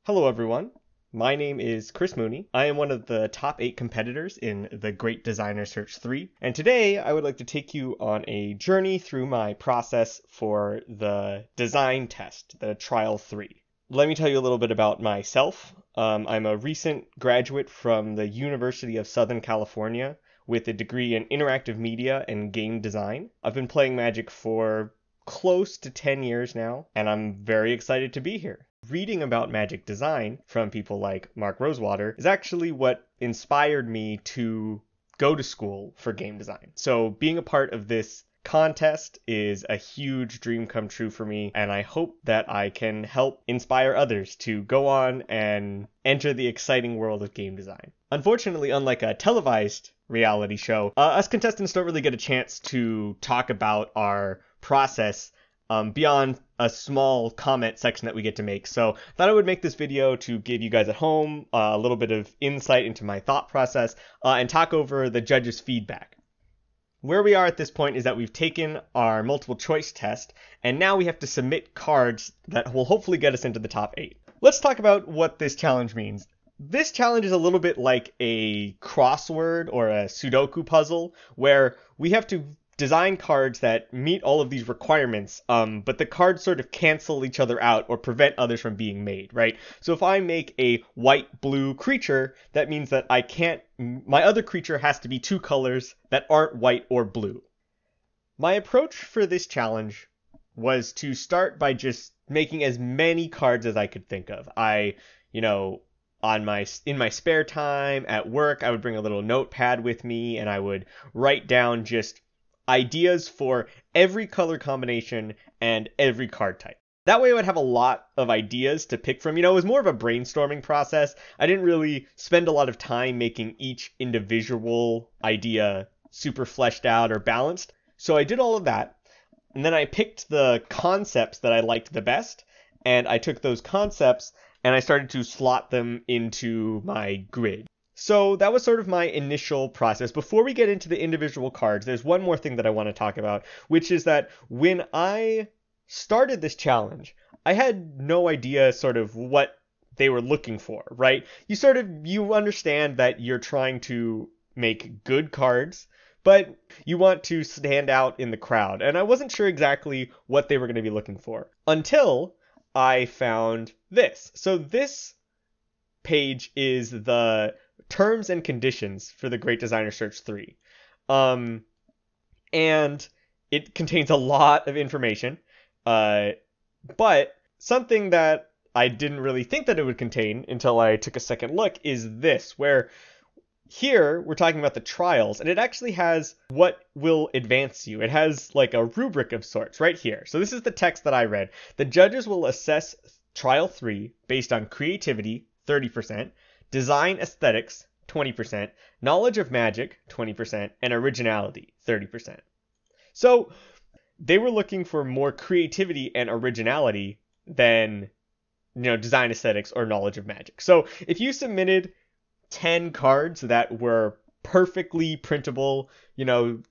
Hello everyone, my name is Chris Mooney. I am one of the top 8 competitors in the Great Designer Search 3, and today I would like to take you on a journey through my process for the design test, the Trial 3. Let me tell you a little bit about myself. I'm a recent graduate from the University of Southern California with a degree in interactive media and game design. I've been playing Magic for close to 10 years now, and I'm very excited to be here. Reading about Magic design from people like Mark Rosewater is actually what inspired me to go to school for game design. So being a part of this contest is a huge dream come true for me, and I hope that I can help inspire others to go on and enter the exciting world of game design. Unfortunately, unlike a televised reality show, us contestants don't really get a chance to talk about our process beyond a small comment section that we get to make. So I thought I would make this video to give you guys at home a little bit of insight into my thought process and talk over the judges' feedback. Where we are at this point is that we've taken our multiple choice test, and now we have to submit cards that will hopefully get us into the top 8. Let's talk about what this challenge means. This challenge is a little bit like a crossword or a Sudoku puzzle, where we have to design cards that meet all of these requirements, but the cards sort of cancel each other out or prevent others from being made, right? So if I make a white-blue creature, that means that my other creature has to be 2 colors that aren't white or blue. My approach for this challenge was to start by just making as many cards as I could think of. In my spare time at work, I would bring a little notepad with me and I would write down just ideas for every color combination and every card type. That way I would have a lot of ideas to pick from. It was more of a brainstorming process. I didn't really spend a lot of time making each individual idea super fleshed out or balanced. So I did all of that, and then I picked the concepts that I liked the best, and I took those concepts and I started to slot them into my grid. So that was sort of my initial process. Before we get into the individual cards, there's one more thing that I want to talk about, which is that when I started this challenge, I had no idea sort of what they were looking for, right? You understand that you're trying to make good cards, but you want to stand out in the crowd. And I wasn't sure exactly what they were going to be looking for until I found this. So this page is the terms and conditions for the Great Designer Search 3. And it contains a lot of information, but something that I didn't really think that it would contain until I took a second look is this, where here we're talking about the trials, and it actually has what will advance you. It has like a rubric of sorts right here. So this is the text that I read. The judges will assess Trial 3 based on creativity, 30%, design aesthetics, 20%, knowledge of magic, 20%, and originality, 30%. So they were looking for more creativity and originality than, design aesthetics or knowledge of magic. So if you submitted 10 cards that were perfectly printable,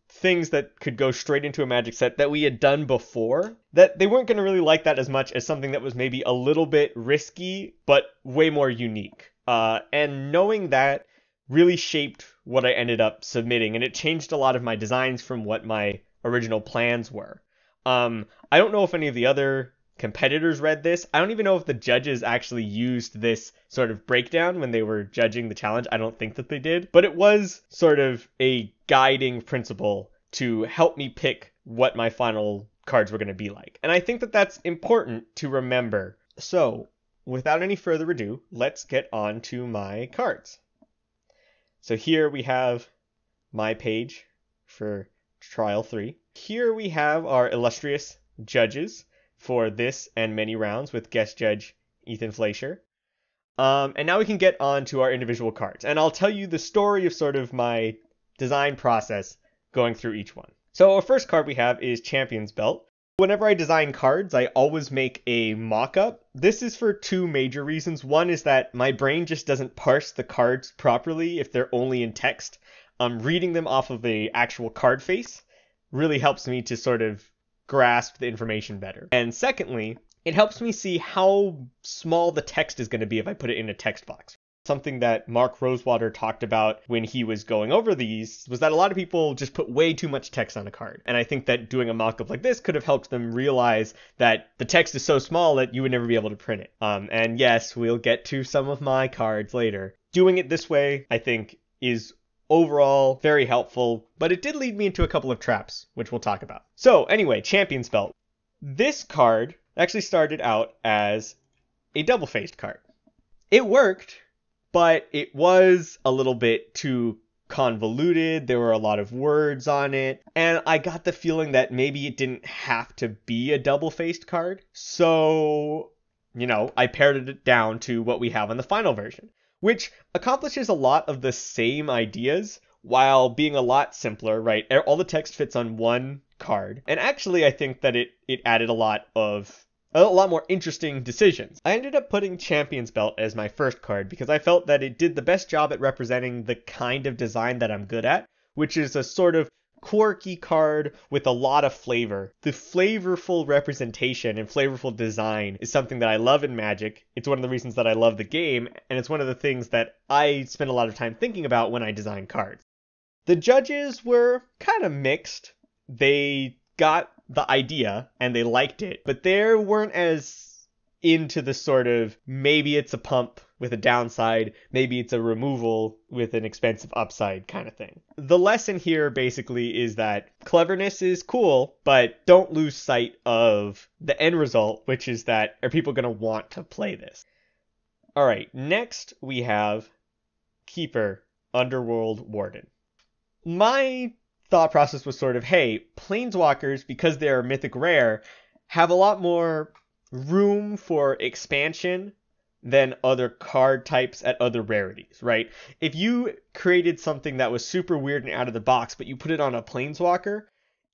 things that could go straight into a Magic set that we had done before, that they weren't going to really like that as much as something that was maybe a little bit risky, but way more unique. And knowing that really shaped what I ended up submitting, and it changed a lot of my designs from what my original plans were. I don't know if any of the other competitors read this. I don't even know if the judges actually used this sort of breakdown when they were judging the challenge. I don't think that they did, but it was sort of a guiding principle to help me pick what my final cards were going to be like. And I think that that's important to remember. So without any further ado, let's get on to my cards. So here we have my page for Trial 3. Here we have our illustrious judges for this and many rounds with guest judge Ethan Fleischer. And now we can get on to our individual cards. And I'll tell you the story of sort of my design process going through each one. So our first card we have is Champion's Belt. Whenever I design cards, I always make a mock-up. This is for 2 major reasons. One is that my brain just doesn't parse the cards properly if they're only in text. Reading them off of the actual card face really helps me to sort of grasp the information better. And secondly, it helps me see how small the text is going to be if I put it in a text box. Something that Mark Rosewater talked about when he was going over these was that a lot of people just put way too much text on a card. And I think that doing a mock-up like this could have helped them realize that the text is so small that you would never be able to print it. And yes, we'll get to some of my cards later. Doing it this way, I think, is overall very helpful, but it did lead me into a couple of traps, which we'll talk about. So anyway, Champion's Belt. This card actually started out as a double-faced card. It worked, but it was a little bit too convoluted. There were a lot of words on it, and I got the feeling that maybe it didn't have to be a double-faced card. So, I pared it down to what we have on the final version, which accomplishes a lot of the same ideas while being a lot simpler, right? All the text fits on one card. And actually, I think that it added a lot more interesting decisions. I ended up putting Champion's Belt as my first card because I felt that it did the best job at representing the kind of design that I'm good at, which is a sort of quirky card with a lot of flavor. The flavorful representation and flavorful design is something that I love in Magic. It's one of the reasons that I love the game, and it's one of the things that I spend a lot of time thinking about when I design cards. The judges were kind of mixed. They got the idea and they liked it, but they weren't as into the sort of maybe it's a pump with a downside, maybe it's a removal with an expensive upside kind of thing. The lesson here basically is that cleverness is cool, but don't lose sight of the end result, which is that are people going to want to play this? All right, next we have Keeper, Underworld Warden. My thought process was sort of, hey, Planeswalkers, because they're mythic rare, have a lot more room for expansion than other card types at other rarities, right? If you created something that was super weird and out of the box, but you put it on a Planeswalker,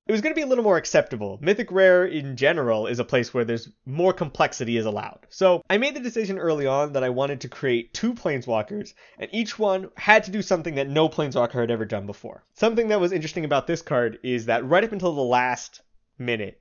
it was going to be a little more acceptable. Mythic Rare in general is a place where there's more complexity is allowed. So I made the decision early on that I wanted to create 2 Planeswalkers, and each one had to do something that no Planeswalker had ever done before. Something that was interesting about this card is that right up until the last minute,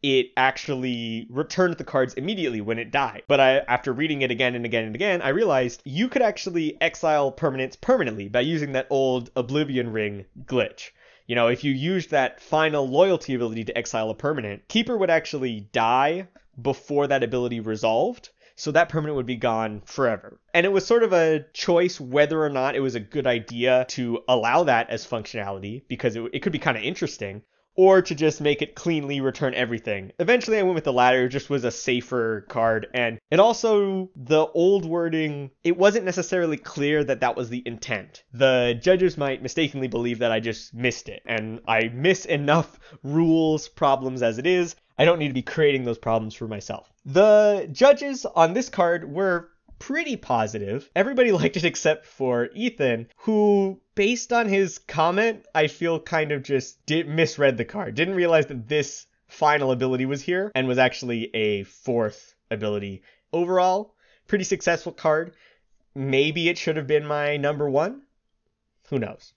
it actually returned the cards immediately when it died. But after reading it again and again and again, I realized you could actually exile permanents permanently by using that old Oblivion Ring glitch. If you used that final loyalty ability to exile a permanent, Keeper would actually die before that ability resolved, so that permanent would be gone forever. And it was sort of a choice whether or not it was a good idea to allow that as functionality, because it could be kind of interesting, or to just make it cleanly return everything. Eventually I went with the latter. It just was a safer card, and it also, the old wording, it wasn't necessarily clear that that was the intent. The judges might mistakenly believe that I just missed it, and I miss enough rules problems as it is. I don't need to be creating those problems for myself. The judges on this card were pretty positive. Everybody liked it except for Ethan, who, based on his comment, I feel kind of just misread the card. Didn't realize that this final ability was here and was actually a 4th ability. Overall, pretty successful card. Maybe it should have been my number 1. Who knows?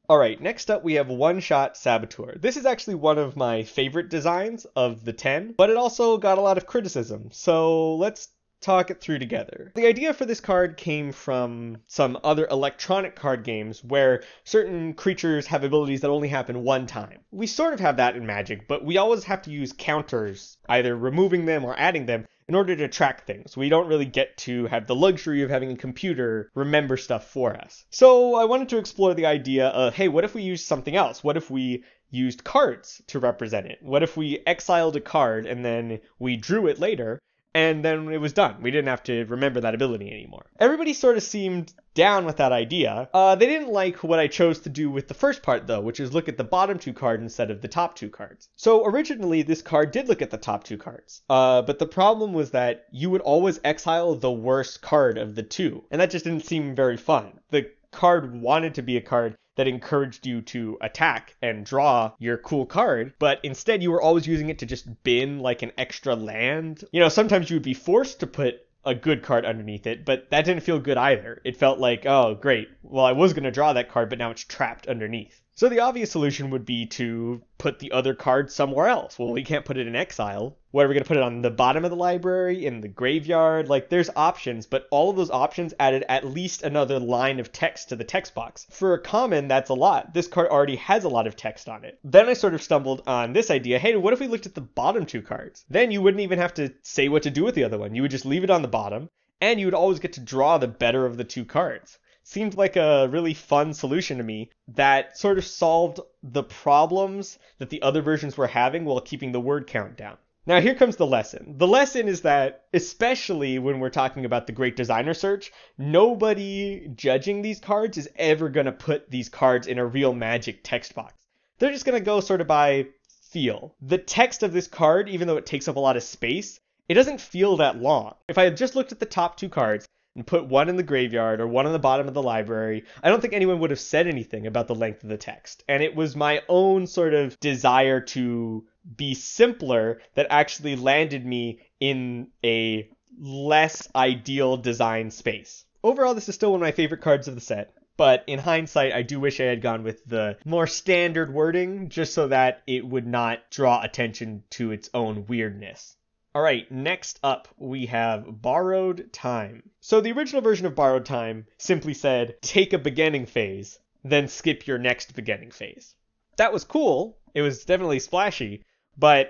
Alright, next up we have One Shot Saboteur. This is actually one of my favorite designs of the 10, but it also got a lot of criticism. So let's talk it through together. The idea for this card came from some other electronic card games where certain creatures have abilities that only happen one time. We sort of have that in Magic, but we always have to use counters, either removing them or adding them, in order to track things. We don't really get to have the luxury of having a computer remember stuff for us. So I wanted to explore the idea of, hey, what if we used something else? What if we used cards to represent it? What if we exiled a card and then we drew it later? And then it was done. We didn't have to remember that ability anymore. Everybody sort of seemed down with that idea. They didn't like what I chose to do with the first part, though, which is look at the bottom 2 cards instead of the top 2 cards. So originally, this card did look at the top 2 cards. But the problem was that you would always exile the worst card of the 2. And that just didn't seem very fun. The card wanted to be a card that encouraged you to attack and draw your cool card, but instead you were always using it to just bin like an extra land. Sometimes you would be forced to put a good card underneath it, but that didn't feel good either. It felt like, oh, great. Well, I was going to draw that card, but now it's trapped underneath. So the obvious solution would be to put the other card somewhere else. Well, we can't put it in exile. What are we going to put it on the bottom of the library, in the graveyard? Like, there's options, but all of those options added at least another line of text to the text box. For a common, that's a lot. This card already has a lot of text on it. Then I sort of stumbled on this idea. Hey, what if we looked at the bottom two cards? Then you wouldn't even have to say what to do with the other one. You would just leave it on the bottom, and you would always get to draw the better of the two cards. Seemed like a really fun solution to me that sort of solved the problems that the other versions were having while keeping the word count down. Now here comes the lesson. The lesson is that, especially when we're talking about the Great Designer Search, nobody judging these cards is ever going to put these cards in a real Magic text box. They're just going to go sort of by feel. The text of this card, even though it takes up a lot of space, it doesn't feel that long. If I had just looked at the top two cards, and put one in the graveyard or one on the bottom of the library, I don't think anyone would have said anything about the length of the text. And it was my own sort of desire to be simpler that actually landed me in a less ideal design space. Overall, this is still one of my favorite cards of the set. But in hindsight, I do wish I had gone with the more standard wording, just so that it would not draw attention to its own weirdness. Alright, next up we have Borrowed Time. So the original version of Borrowed Time simply said, take a beginning phase, then skip your next beginning phase. That was cool, it was definitely splashy, but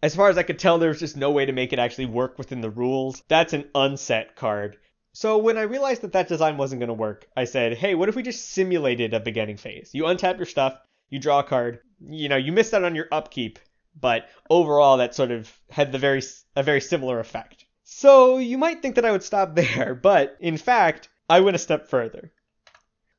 as far as I could tell, there was just no way to make it actually work within the rules. That's an unset card. So when I realized that that design wasn't going to work, I said, hey, what if we just simulated a beginning phase? You untap your stuff, you draw a card, you missed out on your upkeep, but overall that sort of had a very similar effect. So you might think that I would stop there, but in fact, I went a step further.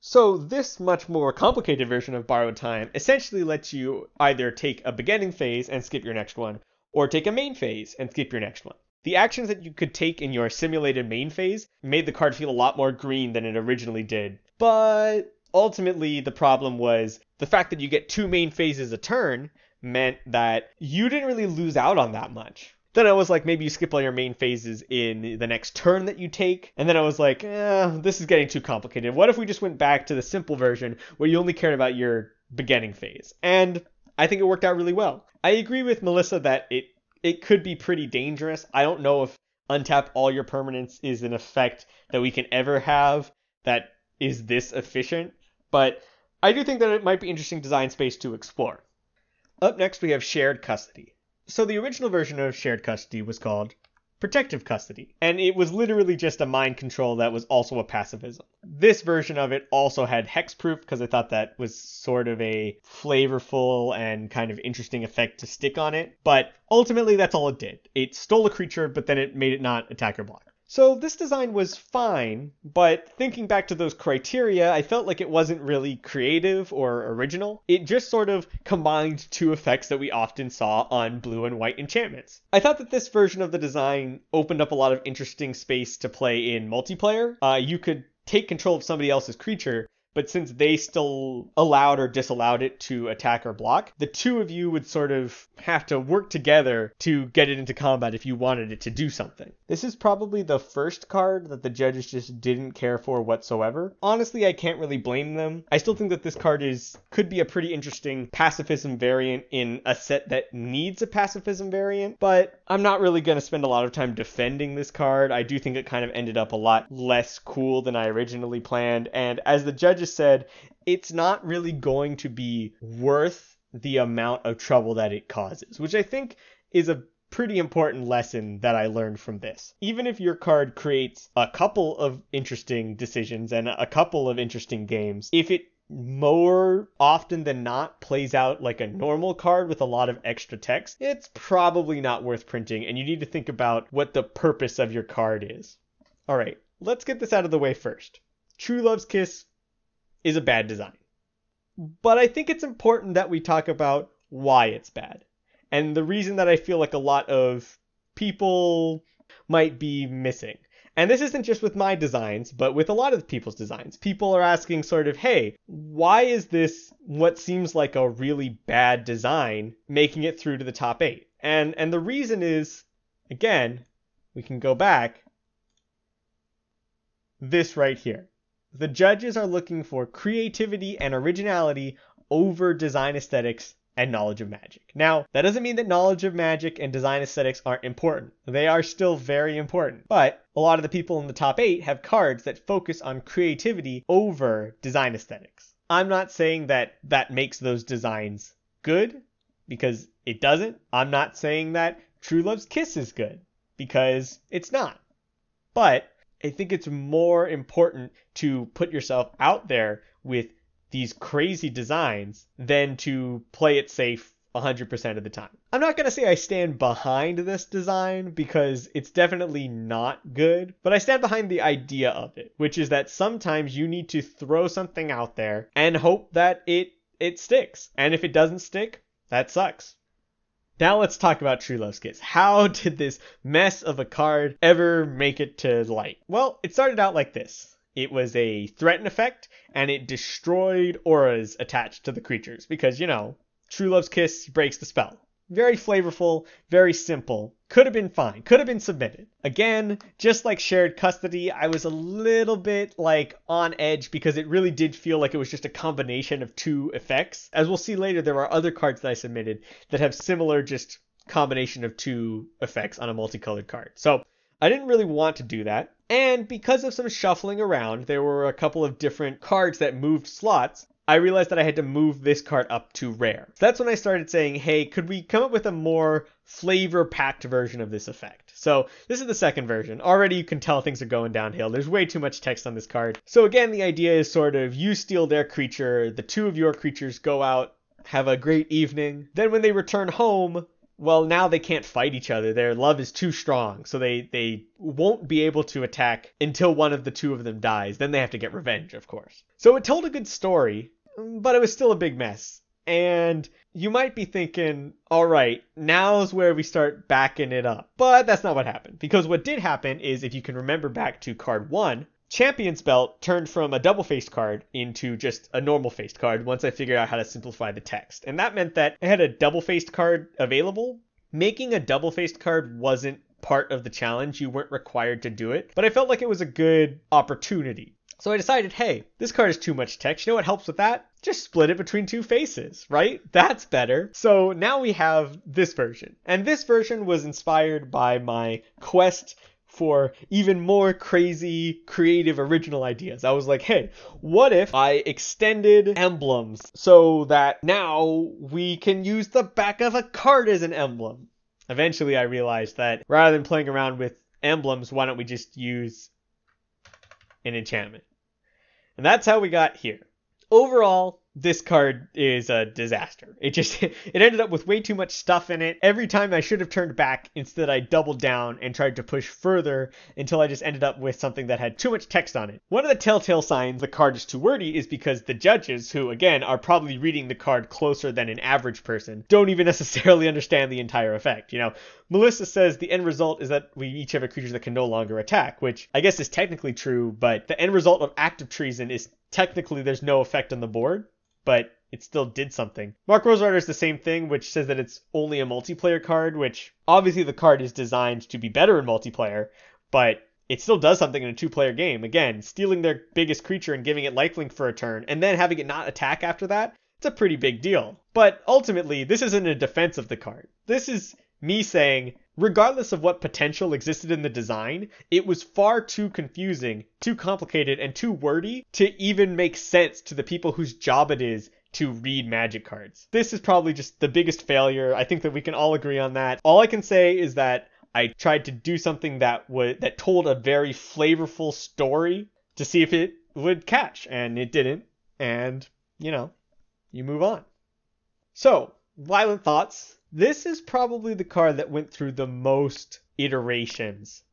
So this much more complicated version of Borrowed Time essentially lets you either take a beginning phase and skip your next one, or take a main phase and skip your next one. The actions that you could take in your simulated main phase made the card feel a lot more green than it originally did, but ultimately the problem was the fact that you get two main phases a turn meant that you didn't really lose out on that much. Then I was like, maybe you skip all your main phases in the next turn that you take. And then I was like, this is getting too complicated. What if we just went back to the simple version where you only cared about your beginning phase? And I think it worked out really well. I agree with Melissa that it could be pretty dangerous. I don't know if untap all your permanents is an effect that we can ever have that is this efficient. But I do think that it might be interesting design space to explore. Up next, we have Shared Custody. So the original version of Shared Custody was called Protective Custody, and it was literally just a mind control that was also a pacifism. This version of it also had hexproof because I thought that was sort of a flavorful and kind of interesting effect to stick on it, but ultimately that's all it did. It stole a creature, but then it made it not attack or block. So this design was fine, but thinking back to those criteria, I felt like it wasn't really creative or original. It just sort of combined two effects that we often saw on blue and white enchantments. I thought that this version of the design opened up a lot of interesting space to play in multiplayer. You could take control of somebody else's creature, but since they still allowed or disallowed it to attack or block, the two of you would sort of have to work together to get it into combat if you wanted it to do something. This is probably the first card that the judges just didn't care for whatsoever. Honestly, I can't really blame them. I still think that this card could be a pretty interesting pacifism variant in a set that needs a pacifism variant, but I'm not really going to spend a lot of time defending this card. I do think it kind of ended up a lot less cool than I originally planned, and as the judges said, it's not really going to be worth the amount of trouble that it causes, which I think is a pretty important lesson that I learned from this. Even if your card creates a couple of interesting decisions and a couple of interesting games, if it more often than not plays out like a normal card with a lot of extra text, it's probably not worth printing, and you need to think about what the purpose of your card is. Alright, let's get this out of the way first. True Love's Kiss is a bad design. But I think it's important that we talk about why it's bad. And the reason that I feel like a lot of people might be missing. And this isn't just with my designs, but with a lot of people's designs. People are asking sort of, hey, why is this what seems like a really bad design making it through to the top 8? And the reason is, again, we can go back, this right here. The judges are looking for creativity and originality over design aesthetics and knowledge of Magic. Now, that doesn't mean that knowledge of Magic and design aesthetics aren't important. They are still very important. But a lot of the people in the top 8 have cards that focus on creativity over design aesthetics. I'm not saying that that makes those designs good, because it doesn't. I'm not saying that True Love's Kiss is good, because it's not. But I think it's more important to put yourself out there with these crazy designs than to play it safe 100% of the time. I'm not going to say I stand behind this design because it's definitely not good, but I stand behind the idea of it, which is that sometimes you need to throw something out there and hope that it sticks. And if it doesn't stick, that sucks. Now let's talk about True Love's Kiss. How did this mess of a card ever make it to light? Well, it started out like this. It was a threaten effect, and it destroyed auras attached to the creatures, because, you know, True Love's Kiss breaks the spell. Very flavorful, very simple. Could have been fine. Could have been submitted. Again, just like Shared Custody, I was a little bit, on edge because it really did feel like it was just a combination of 2 effects. As we'll see later, there are other cards that I submitted that have similar just combination of 2 effects on a multicolored card. So I didn't really want to do that. And because of some shuffling around, there were a couple of different cards that moved slots. I realized that I had to move this card up to rare. So that's when I started saying, hey, could we come up with a more flavor-packed version of this effect? So this is the second version. Already you can tell things are going downhill. There's way too much text on this card. So again, the idea is sort of you steal their creature, the 2 of your creatures go out, have a great evening. Then when they return home, well, now they can't fight each other. Their love is too strong, so they won't be able to attack until one of the 2 of them dies. Then they have to get revenge, of course. So it told a good story, but it was still a big mess. And you might be thinking, all right, now's where we start backing it up. But that's not what happened, because what did happen is, if you can remember back to card 1, Champion's Belt turned from a double-faced card into just a normal-faced card once I figured out how to simplify the text. And that meant that I had a double-faced card available. Making a double-faced card wasn't part of the challenge. You weren't required to do it. But I felt like it was a good opportunity. So I decided, hey, this card is too much text. You know what helps with that? Just split it between 2 faces, right? That's better. So now we have this version. And this version was inspired by my quest for even more crazy, creative, original ideas. I was like, hey, what if I extended emblems so that now we can use the back of a card as an emblem? Eventually I realized that rather than playing around with emblems, why don't we just use an enchantment? And that's how we got here. Overall, this card is a disaster. It ended up with way too much stuff in it. Every time I should have turned back, instead I doubled down and tried to push further until I just ended up with something that had too much text on it. One of the telltale signs the card is too wordy is because the judges, who again are probably reading the card closer than an average person, don't even necessarily understand the entire effect. You know, Melissa says the end result is that we each have a creature that can no longer attack, which I guess is technically true, but the end result of active treason is technically there's no effect on the board, but it still did something. Mark Rosewater is the same thing, which says that it's only a multiplayer card, which obviously the card is designed to be better in multiplayer, but it still does something in a 2-player game. Again, stealing their biggest creature and giving it lifelink for a turn, and then having it not attack after that, it's a pretty big deal. But ultimately, this isn't a defense of the card. This is me saying, regardless of what potential existed in the design, it was far too confusing, too complicated, and too wordy to even make sense to the people whose job it is to read Magic cards. This is probably just the biggest failure. I think that we can all agree on that. All I can say is that I tried to do something that told a very flavorful story to see if it would catch, and it didn't. And, you move on. So, Violent Thoughts. This is probably the card that went through the most iterations.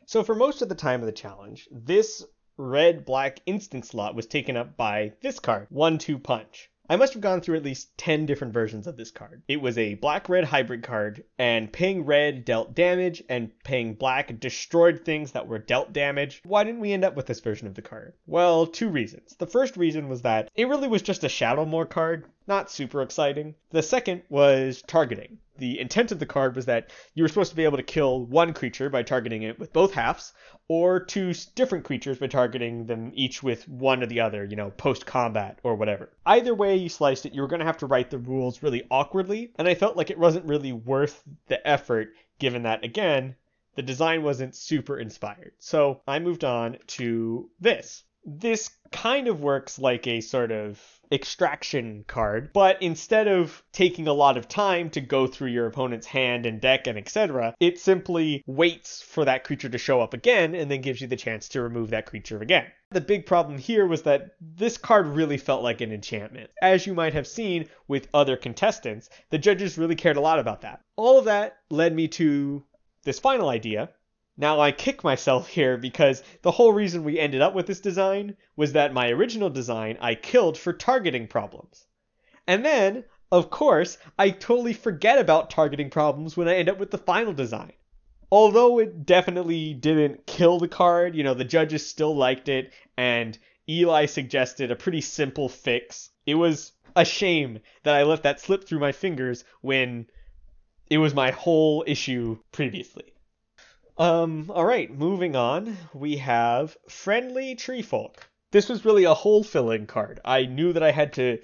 So for most of the time of the challenge, this red-black instant slot was taken up by this card, 1-2 Punch. I must have gone through at least 10 different versions of this card. It was a black-red hybrid card, and paying red dealt damage, and paying black destroyed things that were dealt damage. Why didn't we end up with this version of the card? Well, 2 reasons. The first reason was that it really was just a Shadowmoor card, not super exciting. The second was targeting. the intent of the card was that you were supposed to be able to kill one creature by targeting it with both halves, or two different creatures by targeting them each with one or the other, post-combat or whatever. Either way you sliced it, you were going to have to write the rules really awkwardly, and I felt like it wasn't really worth the effort, given that, again, the design wasn't super inspired. So I moved on to this. This kind of works like a sort of extraction card, but instead of taking a lot of time to go through your opponent's hand and deck and etc., it simply waits for that creature to show up again and then gives you the chance to remove that creature again. The big problem here was that this card really felt like an enchantment. As you might have seen with other contestants, the judges really cared a lot about that. All of that led me to this final idea. Now I kick myself here because the whole reason we ended up with this design was that my original design I killed for targeting problems. And then, of course, I totally forget about targeting problems when I end up with the final design. Although it definitely didn't kill the card, the judges still liked it, and Eli suggested a pretty simple fix. It was a shame that I let that slip through my fingers when it was my whole issue previously. Alright, moving on, we have Friendly Treefolk. This was really a hole-filling card. I knew that I had to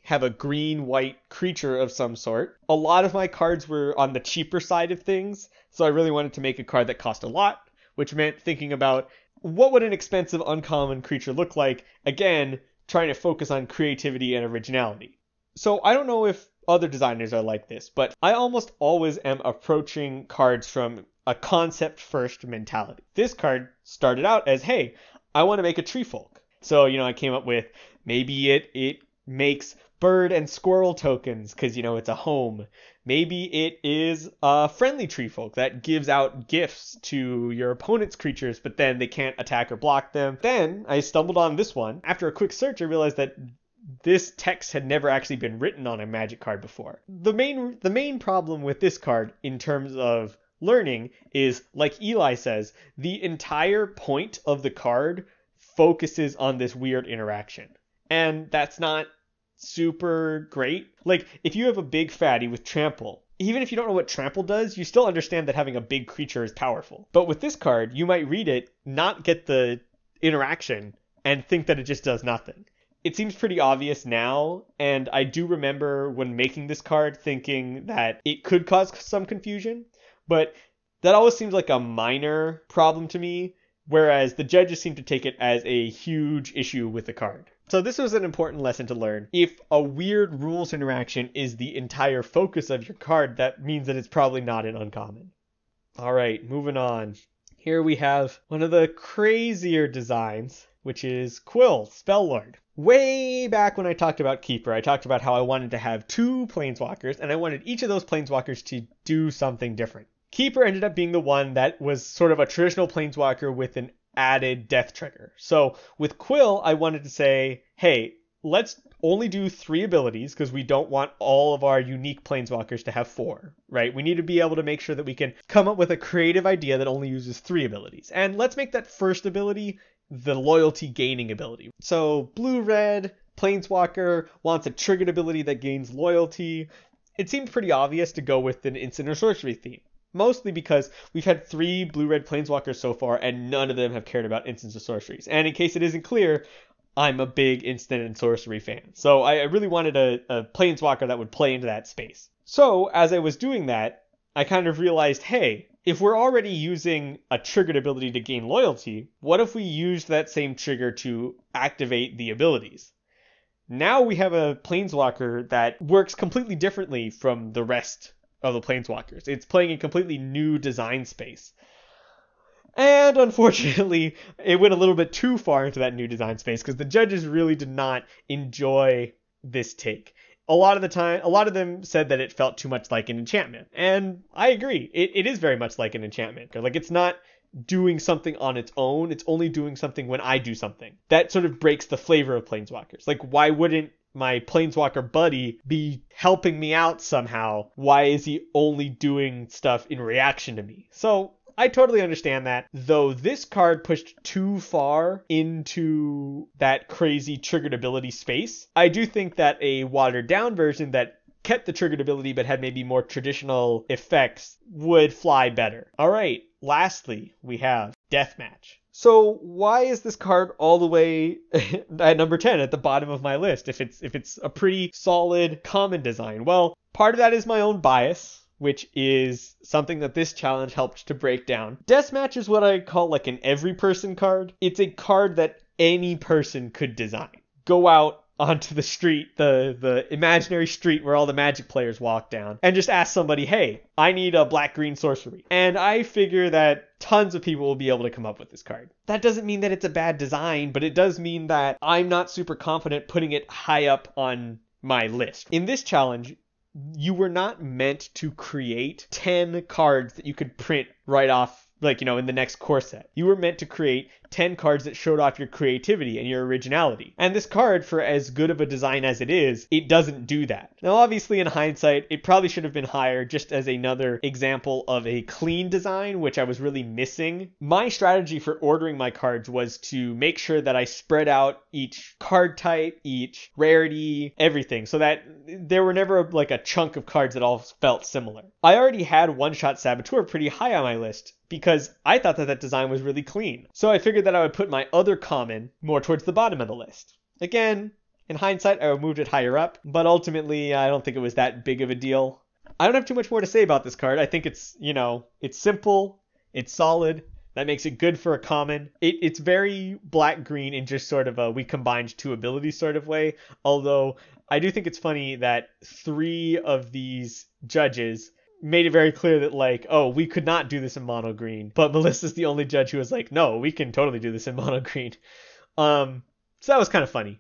have a green-white creature of some sort. A lot of my cards were on the cheaper side of things, so I really wanted to make a card that cost a lot, which meant thinking about what would an expensive uncommon creature look like, again, trying to focus on creativity and originality. So I don't know if other designers are like this, but I almost always am approaching cards from a concept-first mentality. This card started out as, hey, I want to make a Treefolk. So, I came up with maybe it makes bird and squirrel tokens because, it's a home. Maybe it is a friendly Treefolk that gives out gifts to your opponent's creatures, but then they can't attack or block them. Then I stumbled on this one. After a quick search, I realized that this text had never actually been written on a Magic card before. The main problem with this card in terms of learning is, like Eli says, the entire point of the card focuses on this weird interaction. And that's not super great. Like, if you have a big fatty with trample, even if you don't know what trample does, you still understand that having a big creature is powerful. But with this card, you might read it, not get the interaction, and think that it just does nothing. It seems pretty obvious now, and I do remember when making this card thinking that it could cause some confusion, but that always seems like a minor problem to me, whereas the judges seem to take it as a huge issue with the card. So this was an important lesson to learn. If a weird rules interaction is the entire focus of your card, that means that it's probably not an uncommon. Alright, moving on. Here we have one of the crazier designs, which is Quill, Spelllord. Way back when I talked about Keeper, I talked about how I wanted to have 2 Planeswalkers, and I wanted each of those Planeswalkers to do something different. Keeper ended up being the one that was sort of a traditional Planeswalker with an added death trigger. So with Quill, I wanted to say, hey, let's only do 3 abilities because we don't want all of our unique Planeswalkers to have 4, right? We need to be able to make sure that we can come up with a creative idea that only uses 3 abilities. And let's make that first ability the loyalty gaining ability. So blue-red Planeswalker wants a triggered ability that gains loyalty. It seemed pretty obvious to go with an instant or sorcery theme. Mostly because we've had 3 blue-red Planeswalkers so far, and none of them have cared about instants or sorceries. And in case it isn't clear, I'm a big instant and sorcery fan. So I really wanted a Planeswalker that would play into that space. So as I was doing that, I kind of realized, hey, if we're already using a triggered ability to gain loyalty, what if we used that same trigger to activate the abilities? Now we have a Planeswalker that works completely differently from the rest of the Planeswalkers. It's playing a completely new design space. And unfortunately, it went a little bit too far into that new design space because the judges really did not enjoy this take. A lot of them said that it felt too much like an enchantment. And I agree. It is very much like an enchantment. Like, it's not doing something on its own. It's only doing something when I do something. That sort of breaks the flavor of Planeswalkers. Like, why wouldn't my Planeswalker buddy be helping me out somehow? Why is he only doing stuff in reaction to me? So I totally understand that, though this card pushed too far into that crazy triggered ability space. I do think that a watered down version that kept the triggered ability but had maybe more traditional effects would fly better. All right, lastly, we have Deathmatch. So why is this card all the way at number 10 at the bottom of my list if it's a pretty solid common design? Well, part of that is my own bias, which is something that this challenge helped to break down. Deathmatch is what I call like an every person card. It's a card that any person could design. Go out onto the street, the imaginary street where all the Magic players walk down, and just ask somebody, hey, I need a black-green sorcery. And I figure that tons of people will be able to come up with this card. That doesn't mean that it's a bad design, but it does mean that I'm not super confident putting it high up on my list. In this challenge, you were not meant to create 10 cards that you could print right off, like, in the next core set. You were meant to create 10 cards that showed off your creativity and your originality. And this card, for as good of a design as it is, it doesn't do that. Now, obviously, in hindsight, it probably should have been higher, just as another example of a clean design, which I was really missing. My strategy for ordering my cards was to make sure that I spread out each card type, each rarity, everything, so that there were never like a chunk of cards that all felt similar. I already had One-Shot Saboteur pretty high on my list, because I thought that design was really clean. So I figured that I would put my other common more towards the bottom of the list. Again, in hindsight, I moved it higher up, but ultimately, I don't think it was that big of a deal. I don't have too much more to say about this card. I think it's, it's simple, it's solid. That makes it good for a common. It's very black-green in just sort of a we combined two abilities sort of way. Although, I do think it's funny that 3 of these judges made it very clear that, like, oh, we could not do this in mono green, but Melissa's the only judge who was like, no, we can totally do this in mono green. So that was kind of funny.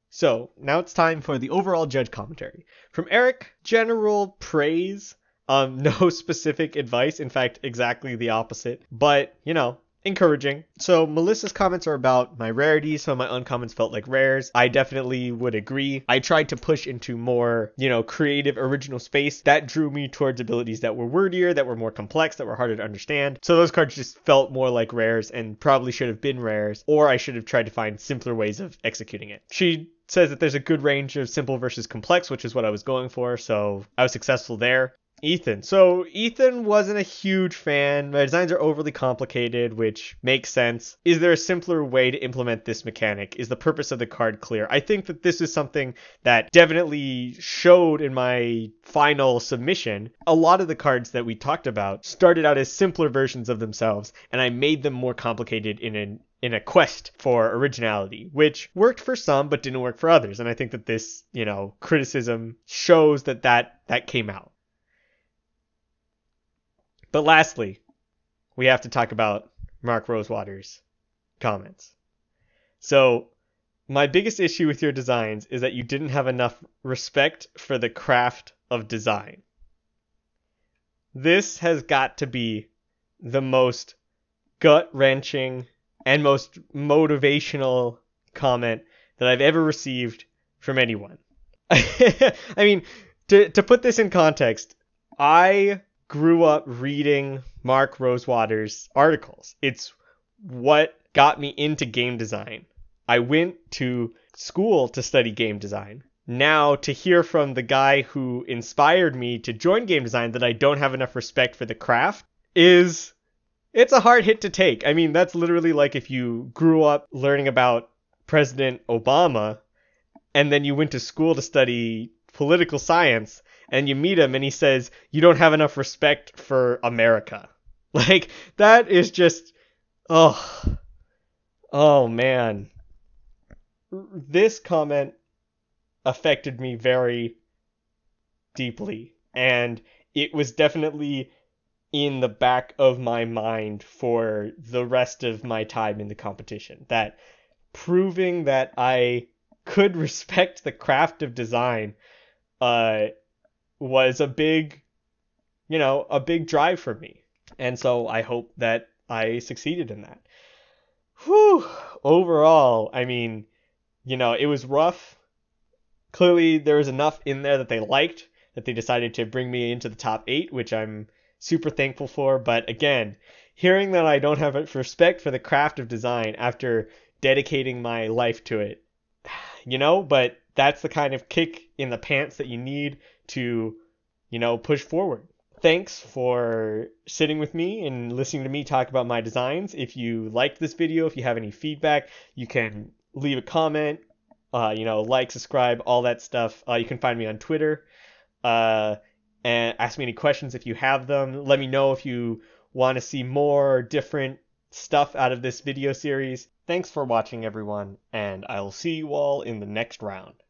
So now it's time for the overall judge commentary. From Eric, general praise, no specific advice, in fact, exactly the opposite, but, encouraging. So Melissa's comments are about my rarities. Some of my uncommons felt like rares. I definitely would agree. I tried to push into more, creative, original space. That drew me towards abilities that were wordier, that were more complex, that were harder to understand. So those cards just felt more like rares and probably should have been rares, or I should have tried to find simpler ways of executing it. She says that there's a good range of simple versus complex, which is what I was going for, so I was successful there. Ethan. So Ethan wasn't a huge fan. My designs are overly complicated, which makes sense. Is there a simpler way to implement this mechanic? Is the purpose of the card clear? I think that this is something that definitely showed in my final submission. A lot of the cards that we talked about started out as simpler versions of themselves, and I made them more complicated in a quest for originality, which worked for some but didn't work for others. And I think that this, criticism shows that came out. But lastly, we have to talk about Mark Rosewater's comments. So, my biggest issue with your designs is that you didn't have enough respect for the craft of design. This has got to be the most gut-wrenching and most motivational comment that I've ever received from anyone. I mean, to put this in context, I grew up reading Mark Rosewater's articles. It's what got me into game design. I went to school to study game design. Now, to hear from the guy who inspired me to join game design that I don't have enough respect for the craft it's a hard hit to take. I mean, that's literally like if you grew up learning about President Obama and then you went to school to study political science and you meet him and he says, you don't have enough respect for America. Like, that is just, oh man. This comment affected me very deeply, and it was definitely in the back of my mind for the rest of my time in the competition. That proving that I could respect the craft of design was a big drive for me. And so I hope that I succeeded in that. Whew. Overall, I mean, it was rough. Clearly, there was enough in there that they liked, that they decided to bring me into the top 8, which I'm super thankful for. But again, hearing that I don't have respect for the craft of design after dedicating my life to it, but that's the kind of kick in the pants that you need to, push forward. Thanks for sitting with me and listening to me talk about my designs. If you liked this video, if you have any feedback, you can leave a comment, like, subscribe, all that stuff. You can find me on Twitter, and ask me any questions if you have them. Let me know if you want to see more different stuff out of this video series. Thanks for watching, everyone, and I'll see you all in the next round.